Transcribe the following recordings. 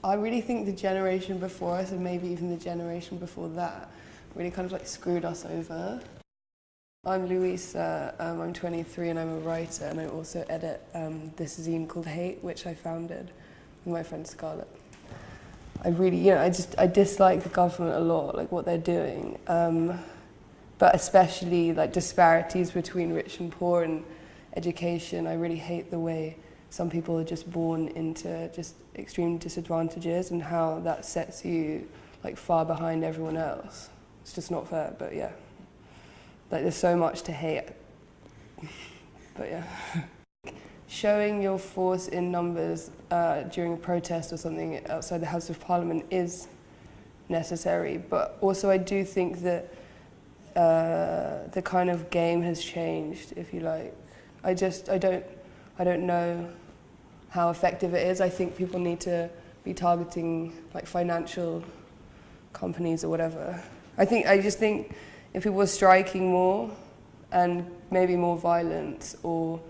I really think the generation before us, and maybe even the generation before that, really kind of like screwed us over. I'm Luisa, I'm 23 and I'm a writer, and I also edit this zine called Hate, which I founded with my friend Scarlett. I really, I dislike the government a lot, like what they're doing, but especially like disparities between rich and poor and education. I really hate the way some people are just born into just extreme disadvantages and how that sets you like far behind everyone else. It's just not fair, but yeah. Like there's so much to hate, but yeah. Showing your force in numbers during a protest or something outside the House of Parliament is necessary, but also I do think that the kind of game has changed, if you like. I don't know how effective it is. I think people need to be targeting like financial companies or whatever. I just think if people were striking more and maybe more violence, or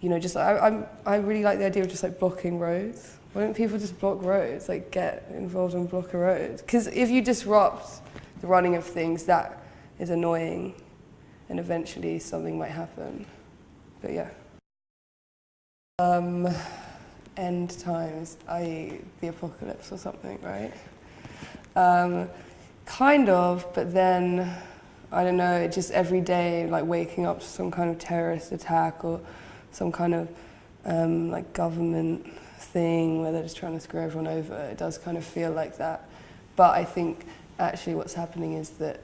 I really like the idea of just like blocking roads. Why don't people just block roads, like get involved and block a road? Because if you disrupt the running of things, that is annoying, and eventually something might happen. But yeah. End times, i.e. the apocalypse or something, right? Kind of, but then, I don't know, just every day, like waking up to some kind of terrorist attack or some kind of like government thing where they're just trying to screw everyone over. It does kind of feel like that. But I think actually what's happening is that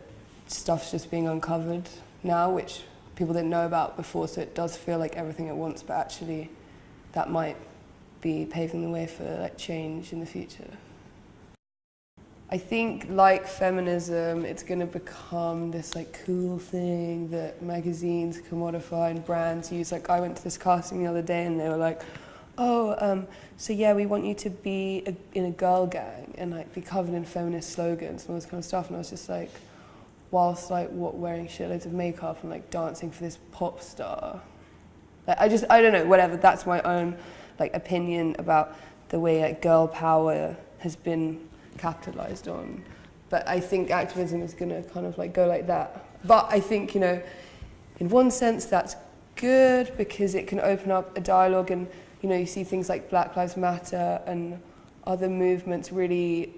stuff's just being uncovered now, which people didn't know about before, so it does feel like everything at once, but actually that might be paving the way for like change in the future. I think, like feminism, it's going to become this like cool thing that magazines commodify and brands use. Like I went to this casting the other day and they were like, oh, so yeah, we want you to be in a girl gang and like be covered in feminist slogans and all this kind of stuff. And I was just like, whilst like wearing shitloads of makeup and like dancing for this pop star. Like I don't know, whatever. That's my own like opinion about the way like girl power has been capitalized on. But I think activism is going to kind of like go like that. But I think, in one sense that's good because it can open up a dialogue, and you see things like Black Lives Matter and other movements really,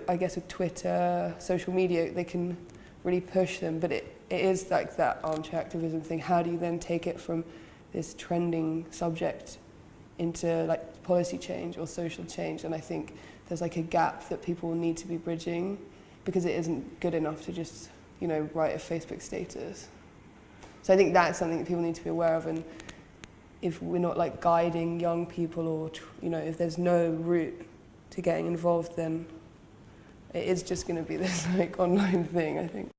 I guess with Twitter, social media, they can really push them. But it is like that armchair activism thing. How do you then take it from this trending subject into like policy change or social change? And I think there's like a gap that people need to be bridging, because it isn't good enough to just, write a Facebook status. So I think that's something that people need to be aware of, and if we're not like guiding young people, or if there's no route to getting involved, then it is just going to be this like online thing, I think.